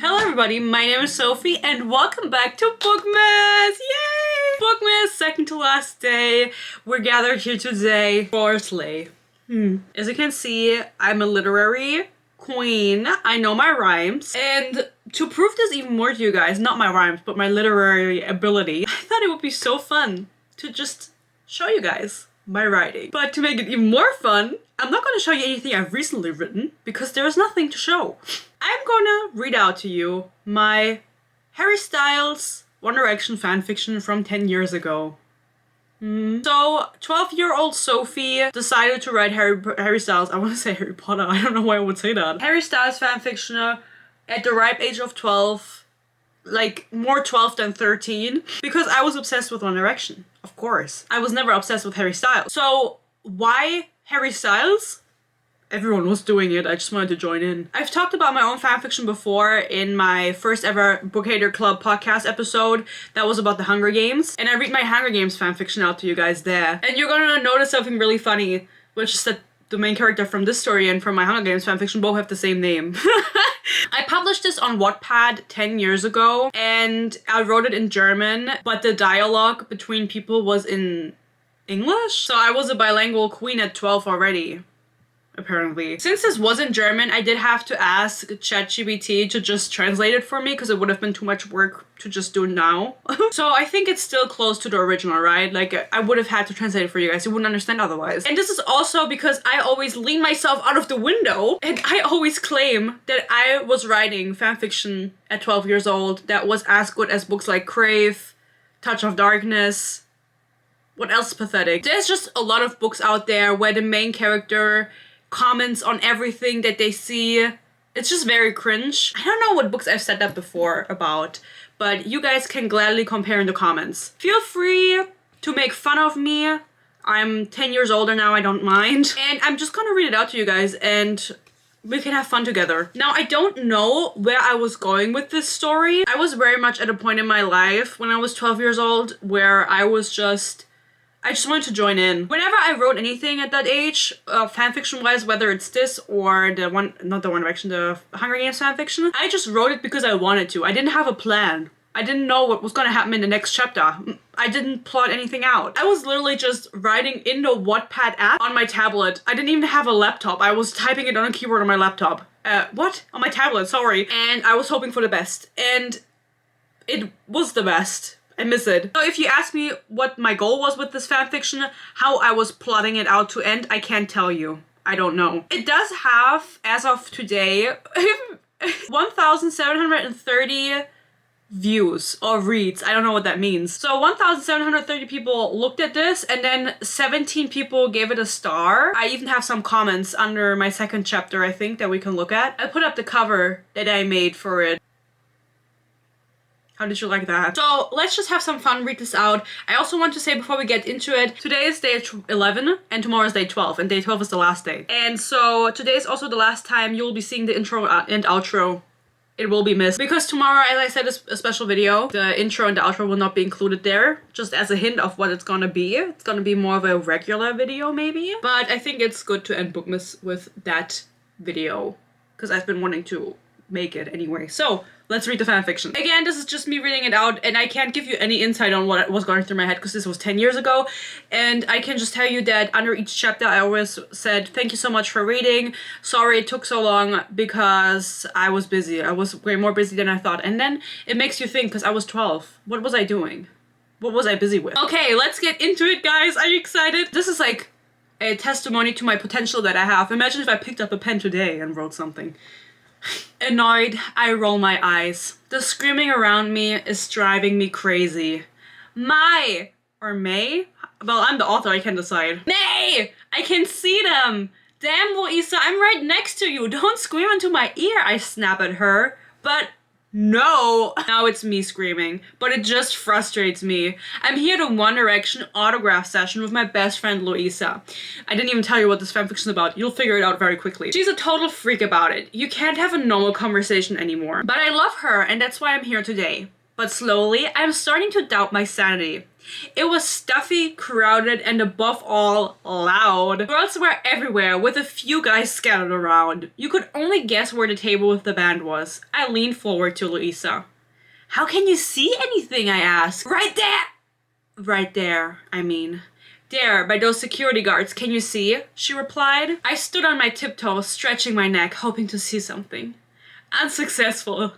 Hello everybody, my name is Sophie and welcome back to bookmas! Yay! Bookmas, second to last day. We're gathered here today for Slay. As you can see, I'm a literary queen. I know my rhymes. And to prove this even more to you guys, not my rhymes, but my literary ability, I thought it would be so fun to just show you guys my writing. But to make it even more fun, I'm not going to show you anything I've recently written because there is nothing to show. I'm gonna read out to you my Harry Styles One Direction fanfiction from 10 years ago. So, 12-year-old Sophie decided to write Harry Styles, I want to say Harry Potter, I don't know why I would say that. Harry Styles fanfiction at the ripe age of 12, like more 12 than 13, because I was obsessed with One Direction, of course. I was never obsessed with Harry Styles. So, why Harry Styles? Everyone was doing it, I just wanted to join in. I've talked about my own fanfiction before in my first ever Book Hater Club podcast episode that was about the Hunger Games. And I read my Hunger Games fanfiction out to you guys there. And you're gonna notice something really funny, which is that the main character from this story and from my Hunger Games fanfiction both have the same name. I published this on Wattpad 10 years ago and I wrote it in German, but the dialogue between people was in English. So I was a bilingual queen at 12 already. Apparently. Since this was in German, I did have to ask ChatGPT to just translate it for me because it would have been too much work to just do now. So I think it's still close to the original, right? Like, I would have had to translate it for you guys. You wouldn't understand otherwise. And this is also because I always lean myself out of the window and I always claim that I was writing fanfiction at 12 years old that was as good as books like Crave, Touch of Darkness. What else is pathetic? There's just a lot of books out there where the main character comments on everything that they see. It's just very cringe. I don't know what books I've said that before about, but you guys can gladly compare in the comments. Feel free to make fun of me. I'm 10 years older now, I don't mind. And I'm just gonna read it out to you guys and we can have fun together. Now, I don't know where I was going with this story. I was very much at a point in my life when I was 12 years old where I just wanted to join in. Whenever I wrote anything at that age, fanfiction-wise, whether it's this or the Hunger Games fanfiction, I just wrote it because I wanted to. I didn't have a plan. I didn't know what was gonna happen in the next chapter. I didn't plot anything out. I was literally just writing in the Wattpad app on my tablet. I didn't even have a laptop. I was typing it on a keyboard on my laptop. On my tablet, sorry. And I was hoping for the best. And it was the best. I miss it. So if you ask me what my goal was with this fanfiction, how I was plotting it out to end, I can't tell you. I don't know. It does have, as of today, 1,730 views or reads. I don't know what that means. So 1,730 people looked at this and then 17 people gave it a star. I even have some comments under my second chapter, I think, that we can look at. I put up the cover that I made for it. How did you like that? So let's just have some fun, read this out. I also want to say before we get into it, today is day 11 and tomorrow is day 12 and day 12 is the last day. And so today is also the last time you'll be seeing the intro and outro. It will be missed because tomorrow, as I said, is a special video. The intro and the outro will not be included there, just as a hint of what it's gonna be. It's gonna be more of a regular video maybe, but I think it's good to end Bookmas with that video because I've been wanting to make it anyway. So let's read the fanfiction. Again, this is just me reading it out and I can't give you any insight on what was going through my head because this was 10 years ago. And I can just tell you that under each chapter I always said, thank you so much for reading. Sorry it took so long because I was busy. I was way more busy than I thought. And then it makes you think because I was 12. What was I doing? What was I busy with? Okay, let's get into it, guys. Are you excited? This is like a testimony to my potential that I have. Imagine if I picked up a pen today and wrote something. Annoyed, I roll my eyes. The screaming around me is driving me crazy. May? Well, I'm the author, I can decide. May! I can see them! Damn, Louisa, I'm right next to you. Don't scream into my ear, I snap at her. But no! Now it's me screaming, but it just frustrates me. I'm here to One Direction autograph session with my best friend Louisa. I didn't even tell you what this fanfiction is about. You'll figure it out very quickly. She's a total freak about it. You can't have a normal conversation anymore. But I love her, and that's why I'm here today. But slowly, I'm starting to doubt my sanity. It was stuffy, crowded, and above all, loud. Girls were everywhere, with a few guys scattered around. You could only guess where the table with the band was. I leaned forward to Louisa. "How can you see anything?" I asked. "Right there!" "Right there, I mean. There, by those security guards, can you see?" she replied. I stood on my tiptoes, stretching my neck, hoping to see something. Unsuccessful.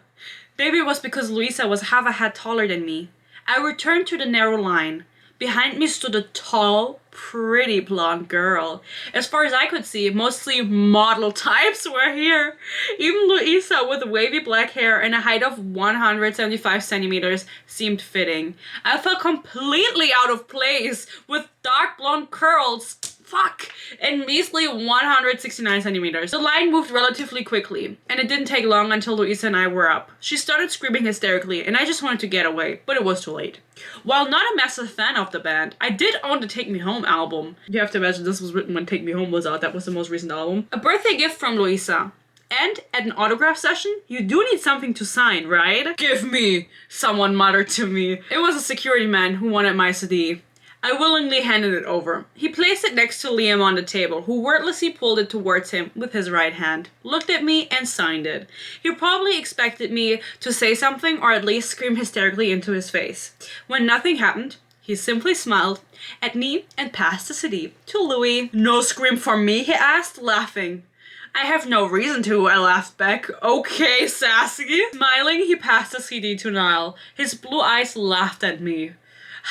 Maybe it was because Louisa was half a head taller than me. I returned to the narrow line. Behind me stood a tall, pretty blonde girl. As far as I could see, mostly model types were here. Even Louisa, with wavy black hair and a height of 175 centimeters, seemed fitting. I felt completely out of place, with dark blonde curls, and measly 169 centimeters. The line moved relatively quickly, and it didn't take long until Louisa and I were up. She started screaming hysterically, and I just wanted to get away, but it was too late. While not a massive fan of the band, I did own the Take Me Home album. You have to imagine this was written when Take Me Home was out. That was the most recent album. A birthday gift from Louisa. And at an autograph session, you do need something to sign, right? "Give me," someone muttered to me. It was a security man who wanted my CD. I willingly handed it over. He placed it next to Liam on the table, who wordlessly pulled it towards him with his right hand, looked at me, and signed it. He probably expected me to say something or at least scream hysterically into his face. When nothing happened, he simply smiled at me and passed the CD to Louis. "No scream for me?" he asked, laughing. "I have no reason to," I laughed back. "Okay, sassy." Smiling, he passed the CD to Niall. His blue eyes laughed at me.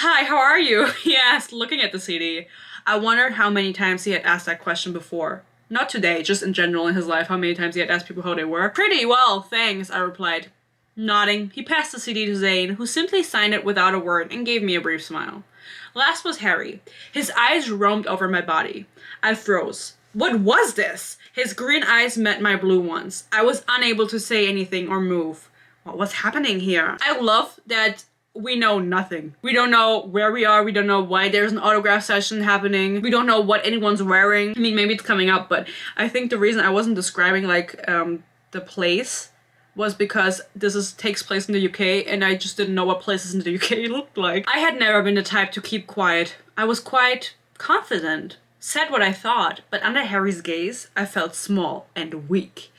"Hi, how are you?" he asked, looking at the CD. I wondered how many times he had asked that question before. Not today, just in general in his life, how many times he had asked people how they were. "Pretty well, thanks," I replied. Nodding, he passed the CD to Zane, who simply signed it without a word and gave me a brief smile. Last was Harry. His eyes roamed over my body. I froze. What was this? His green eyes met my blue ones. I was unable to say anything or move. What was happening here? I love that we know nothing. We don't know where we are. We don't know why there's an autograph session happening. We don't know what anyone's wearing. I mean, maybe it's coming up, but I think the reason I wasn't describing the place was because takes place in the UK, and I just didn't know what places in the UK looked like. I had never been the type to keep quiet. I was quite confident, said what I thought, but under Harry's gaze, I felt small and weak.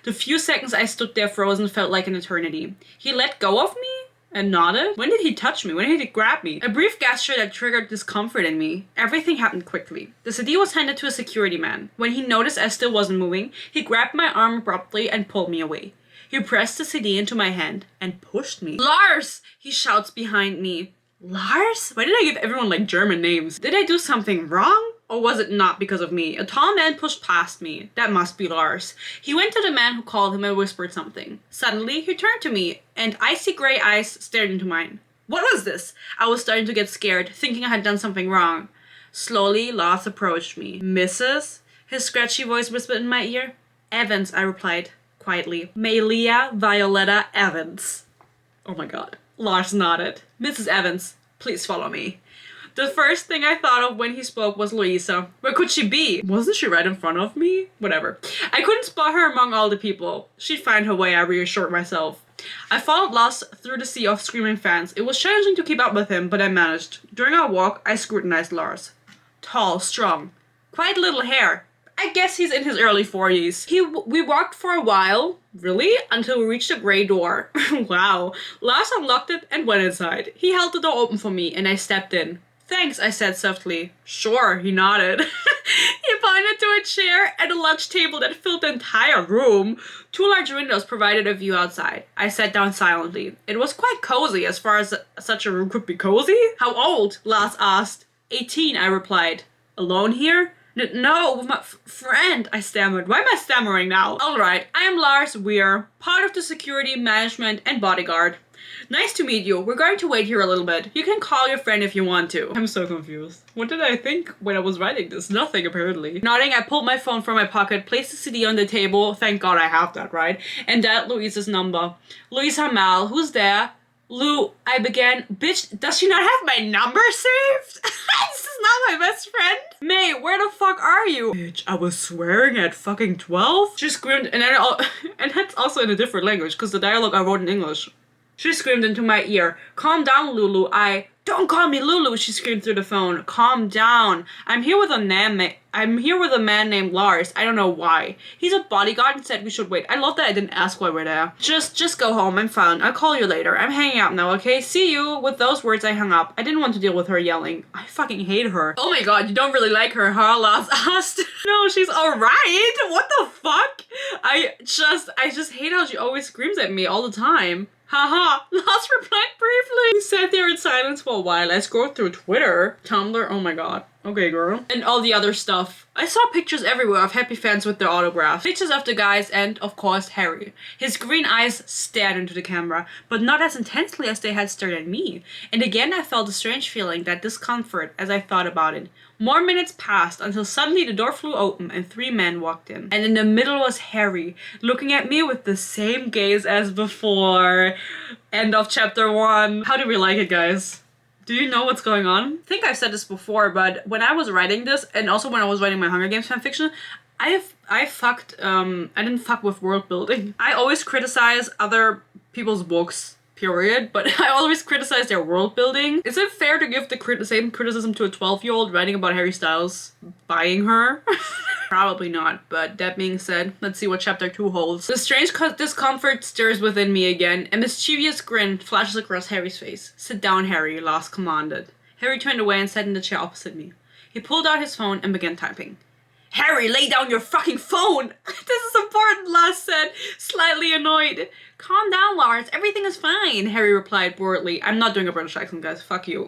The few seconds I stood there frozen felt like an eternity. He let go of me and nodded. When did he touch me? When did he grab me? A brief gesture that triggered discomfort in me. Everything happened quickly. The CD was handed to a security man. When he noticed I still wasn't moving, he grabbed my arm abruptly and pulled me away. He pressed the CD into my hand and pushed me. "Lars!" he shouts behind me. Lars? Why did I give everyone like German names? Did I do something wrong? Or was it not because of me? A tall man pushed past me. That must be Lars. He went to the man who called him and whispered something. Suddenly, he turned to me, and icy gray eyes stared into mine. What was this? I was starting to get scared, thinking I had done something wrong. Slowly, Lars approached me. "Mrs.?" his scratchy voice whispered in my ear. "Evans," I replied, quietly. "Malia Violetta Evans." Oh my god. Lars nodded. "Mrs. Evans, please follow me." The first thing I thought of when he spoke was Louisa. Where could she be? Wasn't she right in front of me? Whatever. I couldn't spot her among all the people. She'd find her way, I reassured myself. I followed Lars through the sea of screaming fans. It was challenging to keep up with him, but I managed. During our walk, I scrutinized Lars. Tall, strong, quite little hair. I guess he's in his early 40s. We walked for a while, really, until we reached a gray door. Wow. Lars unlocked it and went inside. He held the door open for me, and I stepped in. "Thanks," I said softly. "Sure," he nodded. He pointed to a chair and a lunch table that filled the entire room. 2 large windows provided a view outside. I sat down silently. It was quite cozy, as far as such a room could be cozy. "How old?" Lars asked. 18, I replied. "Alone here?" No, with my friend," I stammered. Why am I stammering now? "Alright, I am Lars Weir, part of the security, management, and bodyguard. Nice to meet you. We're going to wait here a little bit. You can call your friend if you want to." I'm so confused. What did I think when I was writing this? Nothing, apparently. Nodding, I pulled my phone from my pocket, placed the CD on the table. Thank God I have that, right? And dialed Louisa's number. "Louisa Mal, who's there?" "Lou," I began. Bitch, does she not have my number saved? This is not my best friend. "May, where the fuck are you?" Bitch, I was swearing at fucking 12? She screamed, and that's also in a different language, because the dialogue I wrote in English. She screamed into my ear. Calm down, Lulu. Don't call me Lulu, she screamed through the phone. Calm down. I'm here with a man named Lars. I don't know why. He's a bodyguard and said we should wait. I love that I didn't ask why we're there. Just go home. I'm fine. I'll call you later. I'm hanging out now, okay? See you. With those words, I hung up. I didn't want to deal with her yelling. I fucking hate her. Oh my god, you don't really like her, huh? Lars asked. No, she's alright. What the fuck? I just hate how she always screams at me all the time. Haha, Lars replied briefly. We sat there in silence for a while. I scrolled through Twitter, Tumblr, oh my god. Okay, girl. And all the other stuff. I saw pictures everywhere of happy fans with their autographs. Pictures of the guys and, of course, Harry. His green eyes stared into the camera, but not as intensely as they had stared at me. And again, I felt a strange feeling, that discomfort, as I thought about it. More minutes passed until suddenly the door flew open and 3 men walked in. And in the middle was Harry, looking at me with the same gaze as before. End of chapter 1. How do we like it, guys? Do you know what's going on? I think I've said this before, but when I was writing this, and also when I was writing my Hunger Games fanfiction, I didn't fuck with world building. I always criticize other people's books, period, but I always criticize their world building. Is it fair to give the same criticism to a 12-year-old writing about Harry Styles buying her? Probably not, but that being said, let's see what chapter 2 holds. The strange discomfort stirs within me again. A mischievous grin flashes across Harry's face. Sit down, Harry, Lars commanded. Harry turned away and sat in the chair opposite me. He pulled out his phone and began typing. Harry, lay down your fucking phone! This is important, Lars said, slightly annoyed. Calm down, Lars. Everything is fine, Harry replied boredly. I'm not doing a British accent, guys. Fuck you.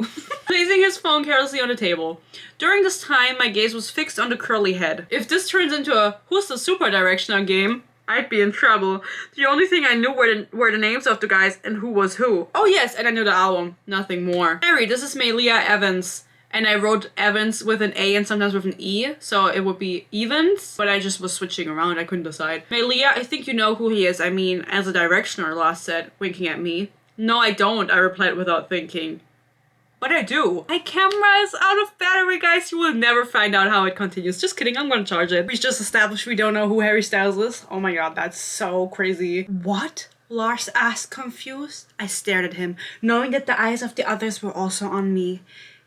Placing his phone carelessly on the table. During this time, my gaze was fixed on the curly head. If this turns into a Who's the Super Directioner game, I'd be in trouble. The only thing I knew were the names of the guys and who was who. Oh yes, and I knew the album. Nothing more. Harry, this is Malia Evans. And I wrote Evans with an A and sometimes with an E, so it would be Evans, but I just was switching around, I couldn't decide. Malia, I think you know who he is. I mean, as a directioner, Lars said, winking at me. No, I don't, I replied without thinking. But I do. My camera is out of battery, guys. You will never find out how it continues. Just kidding, I'm gonna charge it. We just established we don't know who Harry Styles is. Oh my god, that's so crazy. What? Lars asked, confused. I stared at him, knowing that the eyes of the others were also on me.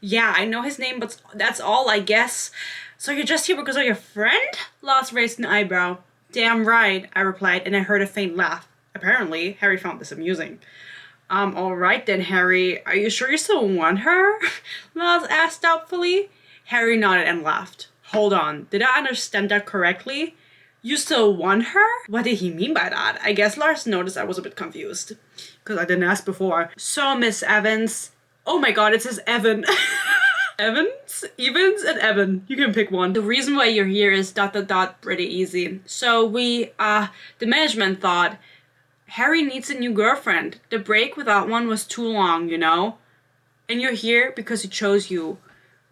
Yeah, I know his name, but that's all, I guess. So you're just here because of your friend? Lars raised an eyebrow. Damn right, I replied, and I heard a faint laugh. Apparently, Harry found this amusing. Alright then, Harry. Are you sure you still want her? Lars asked doubtfully. Harry nodded and laughed. Hold on, did I understand that correctly? You still want her? What did he mean by that? I guess Lars noticed I was a bit confused, because I didn't ask before. So, Miss Evans... Oh my god, it says Evan. Evans, and Evan. You can pick one. The reason why you're here is ... pretty easy. So the management thought, Harry needs a new girlfriend. The break without one was too long, you know? And you're here because he chose you.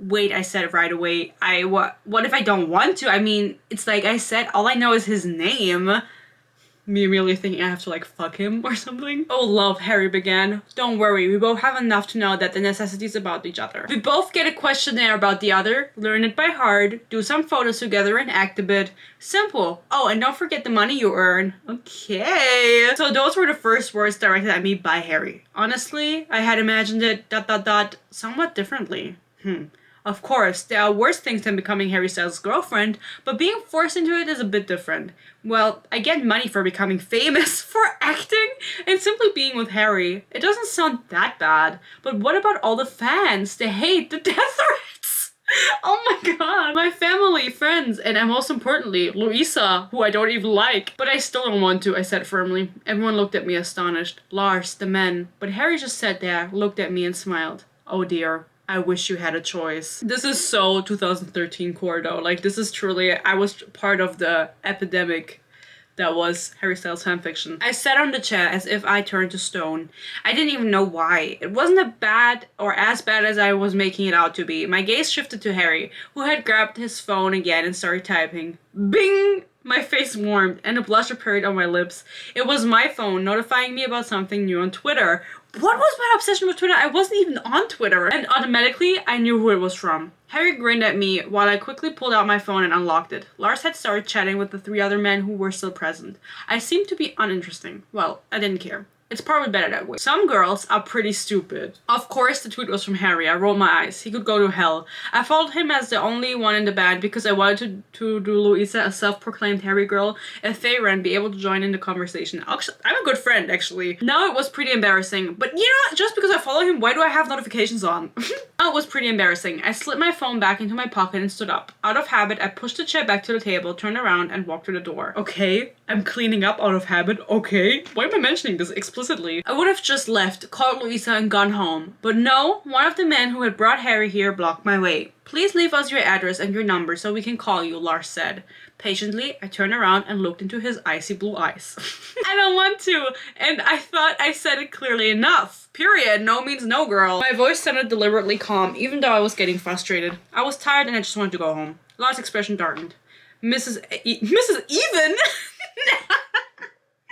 Wait, I said it right away. What if I don't want to? I mean, it's like I said, all I know is his name. Me really thinking I have to like fuck him or something. Oh love, Harry began. Don't worry, we both have enough to know that the necessities about each other. We both get a questionnaire about the other, learn it by heart, do some photos together and act a bit. Simple. Oh, and don't forget the money you earn. Okay. So those were the first words directed at me by Harry. Honestly, I had imagined it ... somewhat differently. Of course, there are worse things than becoming Harry Styles' girlfriend, but being forced into it is a bit different. Well, I get money for becoming famous, for acting, and simply being with Harry. It doesn't sound that bad, but what about all the fans, the hate, the death threats? Oh my god. My family, friends, and most importantly, Louisa, who I don't even like. But I still don't want to, I said firmly. Everyone looked at me astonished. Lars, the men. But Harry just sat there, looked at me and smiled. Oh dear. I wish you had a choice. This is so 2013 core though. Like this is truly, I was part of the epidemic that was Harry Styles fanfiction. I sat on the chair as if I turned to stone. I didn't even know why. It wasn't as bad as I was making it out to be. My gaze shifted to Harry, who had grabbed his phone again and started typing. Bing! My face warmed and a blush appeared on my lips. It was my phone notifying me about something new on Twitter. What was my obsession with Twitter? I wasn't even on Twitter. And automatically, I knew who it was from. Harry grinned at me while I quickly pulled out my phone and unlocked it. Lars had started chatting with the 3 other men who were still present. I seemed to be uninteresting. Well, I didn't care. It's probably better that way. Some girls are pretty stupid. Of course, the tweet was from Harry. I rolled my eyes. He could go to hell. I followed him as the only one in the band because I wanted to do Louisa, a self-proclaimed Harry girl, a Feyre, and be able to join in the conversation. Actually, I'm a good friend, actually. Now it was pretty embarrassing. But you know, just because I follow him, why do I have notifications on? Now it was pretty embarrassing. I slipped my phone back into my pocket and stood up. Out of habit, I pushed the chair back to the table, turned around, and walked to the door. Okay, I'm cleaning up out of habit. Okay. Why am I mentioning this explicitly? I would have just left, called Louisa, and gone home. But no, one of the men who had brought Harry here blocked my way. Please leave us your address and your number so we can call you, Lars said. Patiently, I turned around and looked into his icy blue eyes. I don't want to, and I thought I said it clearly enough. Period. No means no, girl. My voice sounded deliberately calm, even though I was getting frustrated. I was tired and I just wanted to go home. Lars' expression darkened. Mrs. Even?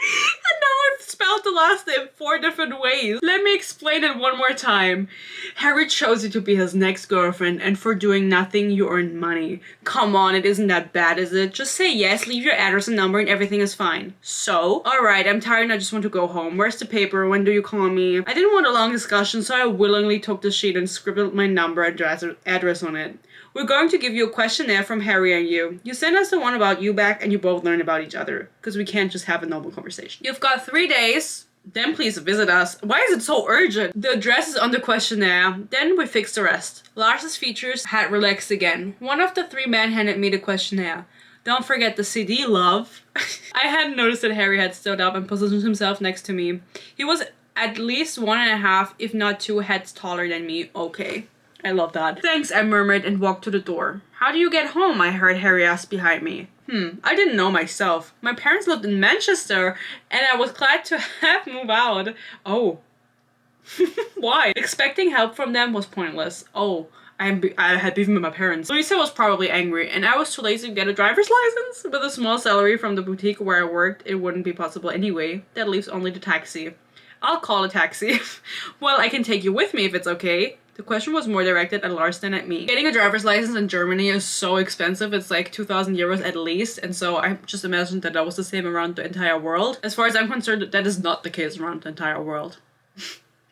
And now I've spelled the last name 4 different ways. Let me explain it one more time. Harry chose you to be his next girlfriend, and for doing nothing, you earned money. Come on, it isn't that bad, is it? Just say yes, leave your address and number, and everything is fine. So? Alright, I'm tired and I just want to go home. Where's the paper? When do you call me? I didn't want a long discussion, so I willingly took the sheet and scribbled my number and address on it. We're going to give you a questionnaire from Harry and you. You send us the one about you back and you both learn about each other. Because we can't just have a normal conversation. You've got 3 days. Then please visit us. Why is it so urgent? The address is on the questionnaire. Then we fix the rest. Lars's features had relaxed again. One of the 3 men handed me the questionnaire. Don't forget the CD, love. I hadn't noticed that Harry had stood up and positioned himself next to me. He was at least 1.5, if not 2 heads taller than me. Okay. I love that. Thanks, I murmured and walked to the door. How do you get home? I heard Harry ask behind me. I didn't know myself. My parents lived in Manchester and I was glad to have moved out. Oh. Why? Expecting help from them was pointless. Oh. I had beef with my parents. Louisa was probably angry, and I was too lazy to get a driver's license. With a small salary from the boutique where I worked, it wouldn't be possible anyway. That leaves only the taxi. I'll call a taxi. Well, I can take you with me if it's okay. The question was more directed at Lars than at me. Getting a driver's license in Germany is so expensive. It's like 2,000 euros at least. And so I just imagined that was the same around the entire world. As far as I'm concerned, that is not the case around the entire world.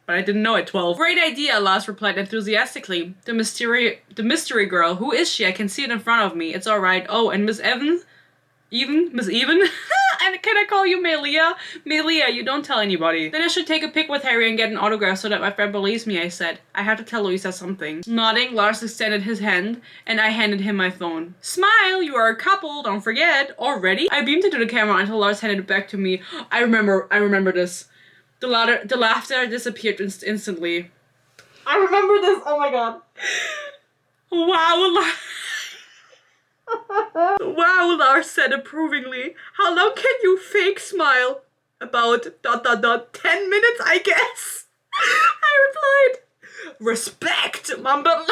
But I didn't know at 12. Great idea, Lars replied enthusiastically. The mystery girl. Who is she? I can see it in front of me. It's alright. Oh, and Miss Evans? Miss Even? And can I call you Melia? Melia, you don't tell anybody. Then I should take a pic with Harry and get an autograph so that my friend believes me, I said. I had to tell Louisa something. Nodding, Lars extended his hand, and I handed him my phone. Smile, you are a couple, don't forget. Already? I beamed into the camera until Lars handed it back to me. I remember this. The laughter disappeared instantly. I remember this, oh my god. Wow, Wow, Lars said approvingly. How long can you fake smile? About ... 10 minutes, I guess. I replied, respect, mumbled.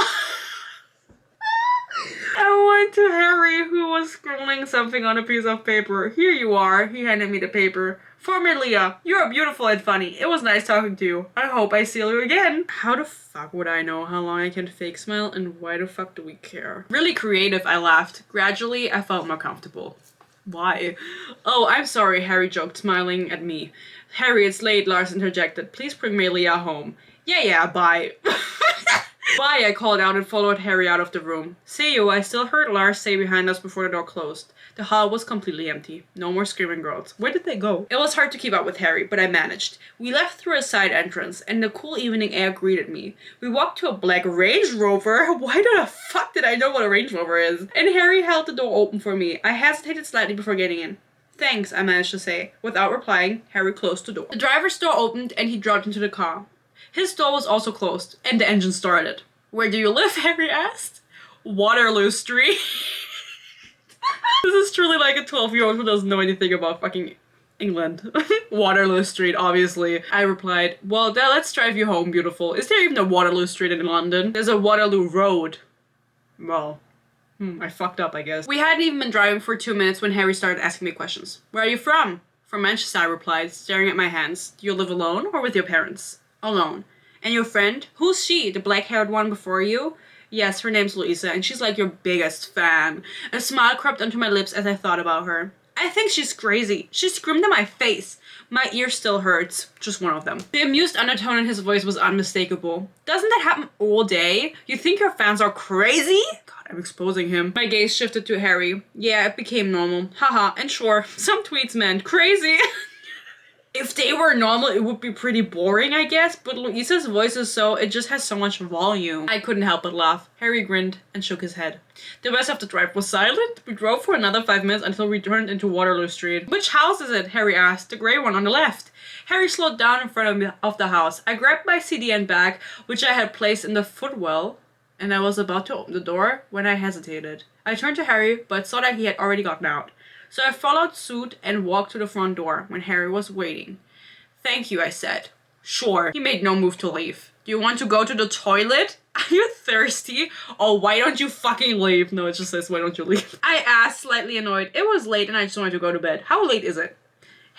I went to Harry, who was scribbling something on a piece of paper. Here you are. He handed me the paper. For Melia, you're beautiful and funny. It was nice talking to you. I hope I see you again. How the fuck would I know how long I can fake smile and why the fuck do we care? Really creative, I laughed. Gradually, I felt more comfortable. Why? Oh, I'm sorry, Harry joked, smiling at me. Harry, it's late, Lars interjected. Please bring Melia home. Yeah, bye. Bye, I called out and followed Harry out of the room. See you, I still heard Lars say behind us before the door closed. The hall was completely empty. No more screaming girls. Where did they go? It was hard to keep up with Harry, but I managed. We left through a side entrance, and the cool evening air greeted me. We walked to a black Range Rover. Why the fuck did I know what a Range Rover is? And Harry held the door open for me. I hesitated slightly before getting in. Thanks, I managed to say. Without replying, Harry closed the door. The driver's door opened, and he dropped into the car. His door was also closed, and the engine started. Where do you live? Harry asked. Waterloo Street. This is truly like a 12-year-old who doesn't know anything about fucking England. Waterloo Street, obviously. I replied, well, let's drive you home, beautiful. Is there even a Waterloo Street in London? There's a Waterloo Road. Well, I fucked up, I guess. We hadn't even been driving for 2 minutes when Harry started asking me questions. Where are you from? From Manchester, I replied, staring at my hands. Do you live alone or with your parents? Alone. And your friend? Who's she? The black-haired one before you? Yes, her name's Louisa, and she's like your biggest fan. A smile crept onto my lips as I thought about her. I think she's crazy. She screamed in my face. My ear still hurts. Just one of them. The amused undertone in his voice was unmistakable. Doesn't that happen all day? You think your fans are crazy? God, I'm exposing him. My gaze shifted to Harry. Yeah, it became normal. Haha, and sure, some tweets meant crazy. If they were normal, it would be pretty boring, I guess, but Louisa's voice is it just has so much volume. I couldn't help but laugh. Harry grinned and shook his head. The rest of the drive was silent. We drove for another 5 minutes until we turned into Waterloo Street. Which house is it? Harry asked. The grey one on the left. Harry slowed down in front of the house. I grabbed my CD and bag, which I had placed in the footwell, and I was about to open the door when I hesitated. I turned to Harry, but saw that he had already gotten out. So I followed suit and walked to the front door when Harry was waiting. Thank you, I said. Sure. He made no move to leave. Do you want to go to the toilet? Are you thirsty? Oh, why don't you fucking leave? No, it just says, why don't you leave? I asked, slightly annoyed. It was late and I just wanted to go to bed. How late is it?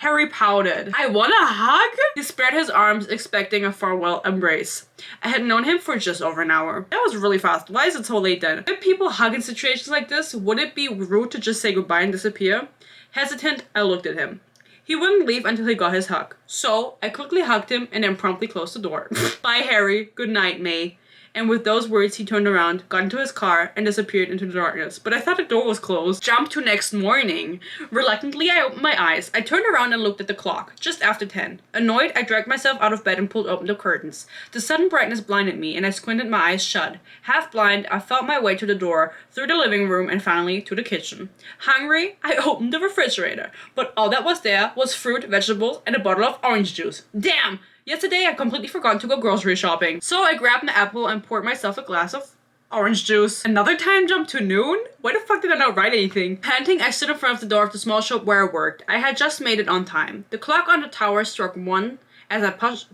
Harry pouted. I want a hug? He spread his arms, expecting a farewell embrace. I had known him for just over an hour. That was really fast. Why is it so late then? If people hug in situations like this, would it be rude to just say goodbye and disappear? Hesitant, I looked at him. He wouldn't leave until he got his hug. So I quickly hugged him and then promptly closed the door. Bye, Harry. Good night, May. And with those words, he turned around, got into his car, and disappeared into the darkness. But I thought the door was closed. Jump to next morning. Reluctantly, I opened my eyes. I turned around and looked at the clock. Just after 10. Annoyed, I dragged myself out of bed and pulled open the curtains. The sudden brightness blinded me, and I squinted my eyes shut. Half blind, I felt my way to the door, through the living room, and finally to the kitchen. Hungry, I opened the refrigerator. But all that was there was fruit, vegetables, and a bottle of orange juice. Damn! Yesterday, I completely forgot to go grocery shopping. So I grabbed an apple and poured myself a glass of orange juice. Another time jump to noon? Why the fuck did I not write anything? Panting, I stood in front of the door of the small shop where I worked. I had just made it on time. The clock on the tower struck 1 as I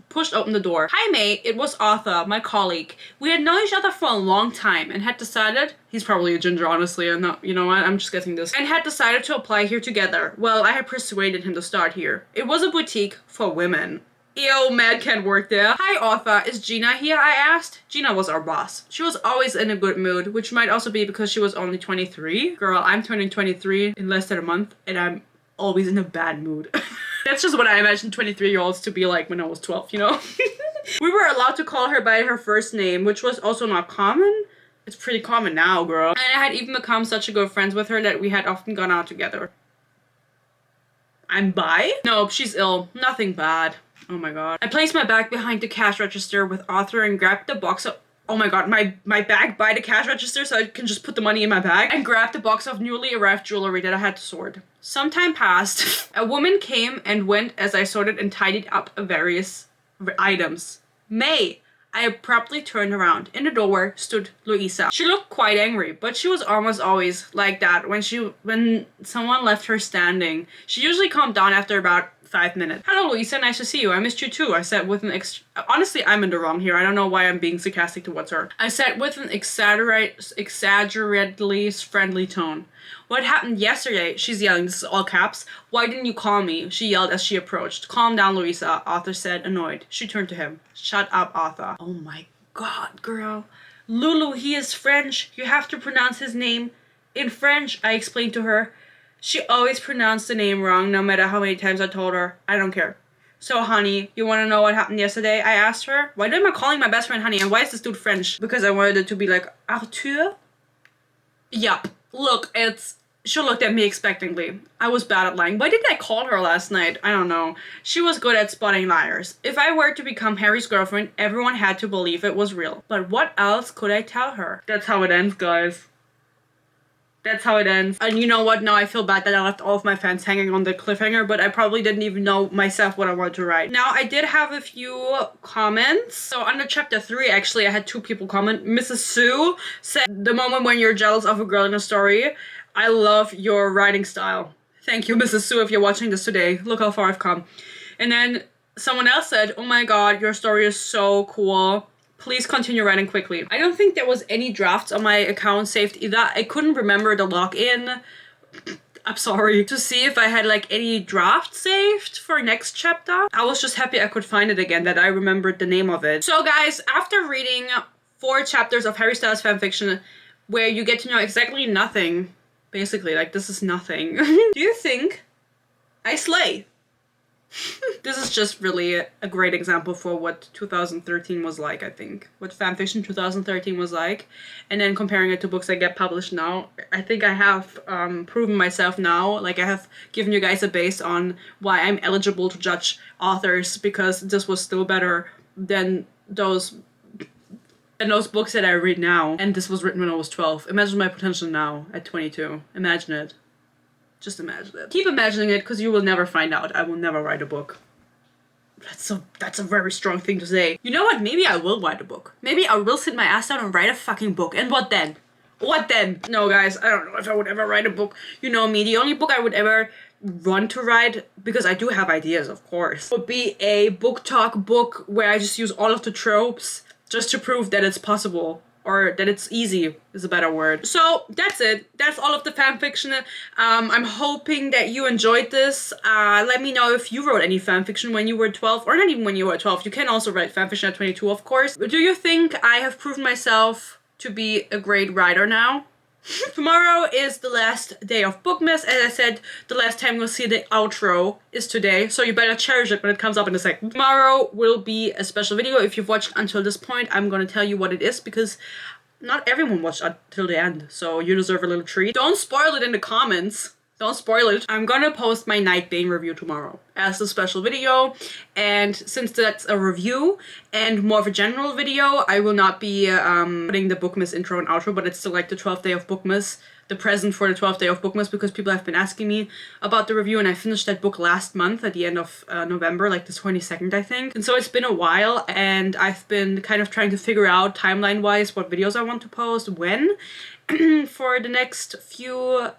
pushed open the door. Hi, May. It was Arthur, my colleague. We had known each other for a long time and had decided... He's probably a ginger, honestly. I'm not... You know what? I'm just guessing this. And had decided to apply here together. Well, I had persuaded him to start here. It was a boutique for women. Ew, Mad can't work there. Hi, Arthur. Is Gina here? I asked. Gina was our boss. She was always in a good mood, which might also be because she was only 23. Girl, I'm turning 23 in less than a month, and I'm always in a bad mood. That's just what I imagined 23-year-olds to be like when I was 12, you know? We were allowed to call her by her first name, which was also not common. It's pretty common now, girl. And I had even become such a good friends with her that we had often gone out together. I'm bi? Nope, she's ill. Nothing bad. Oh my god. I placed my bag behind the cash register with Arthur and grabbed the box of... Oh my god, my bag by the cash register so I can just put the money in my bag. And grabbed the box of newly arrived jewelry that I had to sort. Some time passed. A woman came and went as I sorted and tidied up various items. May! I abruptly turned around. In the doorway stood Louisa. She looked quite angry, but she was almost always like that when someone left her standing. She usually calmed down after about 5 minutes. Hello, Louisa. Nice to see you. I missed you too. I said with an honestly, I'm in the wrong here. I don't know why I'm being sarcastic towards her. I said with an exaggeratedly friendly tone. What happened yesterday? She's yelling. This is all caps. Why didn't you call me? She yelled as she approached. Calm down, Louisa, Arthur said, annoyed. She turned to him. Shut up, Arthur. Oh my god, girl. Lulu, he is French. You have to pronounce his name in French, I explained to her. She always pronounced the name wrong, no matter how many times I told her. I don't care. So, honey, you want to know what happened yesterday? I asked her. Why am I calling my best friend honey? And why is this dude French? Because I wanted it to be like, Arthur? Yup. Look, she looked at me expectantly. I was bad at lying. Why didn't I call her last night? I don't know. She was good at spotting liars. If I were to become Harry's girlfriend, everyone had to believe it was real. But what else could I tell her? That's how it ends, guys. That's how it ends. And you know what? Now I feel bad that I left all of my fans hanging on the cliffhanger, but I probably didn't even know myself what I wanted to write. Now, I did have a few comments. So under chapter 3, actually, I had 2 people comment. Mrs. Sue said, the moment when you're jealous of a girl in a story, I love your writing style. Thank you, Mrs. Sue, if you're watching this today. Look how far I've come. And then someone else said, oh my god, your story is so cool. Please continue writing quickly. I don't think there was any drafts on my account saved either. I couldn't remember the login. I'm sorry. To see if I had like any drafts saved for next chapter. I was just happy I could find it again, that I remembered the name of it. So guys, after reading 4 chapters of Harry Styles fanfiction where you get to know exactly nothing Basically, like, this is nothing. Do you think I slay? This is just really a great example for what 2013 was like, I think. What fanfiction 2013 was like. And then comparing it to books that get published now, I think I have proven myself now. Like, I have given you guys a base on why I'm eligible to judge authors, because this was still better than those books that I read now. And this was written when I was 12. Imagine my potential now at 22. Imagine it. Just imagine it. Keep imagining it, because you will never find out. I will never write a book. That's a very strong thing to say. You know what? Maybe I will write a book. Maybe I will sit my ass down and write a fucking book. And what then? What then? No, guys, I don't know if I would ever write a book. You know me, the only book I would ever want to write, because I do have ideas, of course, would be a booktok book where I just use all of the tropes just to prove that it's possible. Or that it's easy is a better word. So that's it. That's all of the fanfiction. I'm hoping that you enjoyed this. Let me know if you wrote any fanfiction when you were 12, or not even when you were 12. You can also write fanfiction at 22, of course. Do you think I have proven myself to be a great writer now? Tomorrow is the last day of Bookmas. As I said, the last time you'll see the outro is today, so you better cherish it when it comes up in a second. Tomorrow will be a special video. If you've watched until this point, I'm gonna tell you what it is, because not everyone watched until the end, so you deserve a little treat. Don't spoil it in the comments. Don't spoil it. I'm gonna post my Nightbane review tomorrow as a special video, and since that's a review and more of a general video, I will not be putting the Bookmas intro and outro, but it's still like the 12th day of Bookmas, the present for the 12th day of Bookmas, because people have been asking me about the review, and I finished that book last month at the end of November, like the 22nd, I think. And so it's been a while, and I've been kind of trying to figure out timeline-wise what videos I want to post when for the next few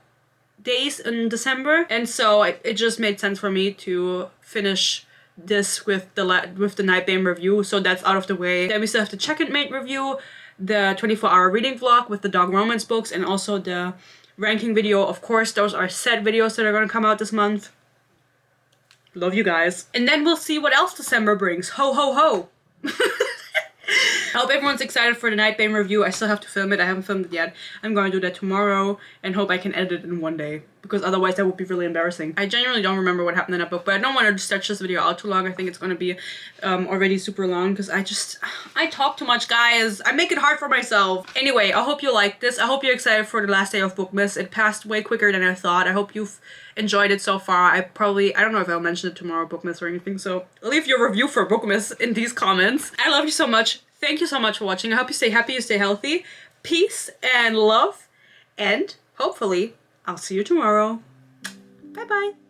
days in December, and so it just made sense for me to finish this with the Nightbane review, so that's out of the way. Then we still have the Check and Mate review, the 24-hour reading vlog with the dog romance books, and also the ranking video. Of course, those are set videos that are gonna come out this month. Love you guys. And then we'll see what else December brings. Ho ho ho! I hope everyone's excited for the Nightbane review. I still have to film it. I haven't filmed it yet. I'm going to do that tomorrow and hope I can edit it in one day, because otherwise that would be really embarrassing. I genuinely don't remember what happened in that book, but I don't want to stretch this video out too long. I think it's going to be already super long, because I talk too much, guys. I make it hard for myself. Anyway, I hope you liked this. I hope you're excited for the last day of Bookmas. It passed way quicker than I thought. I hope you've enjoyed it so far. I don't know if I'll mention it tomorrow, Bookmas or anything, so leave your review for Bookmas in these comments. I love you so much. Thank you so much for watching. I hope you stay happy, you stay healthy. Peace and love, and hopefully I'll see you tomorrow. Bye bye.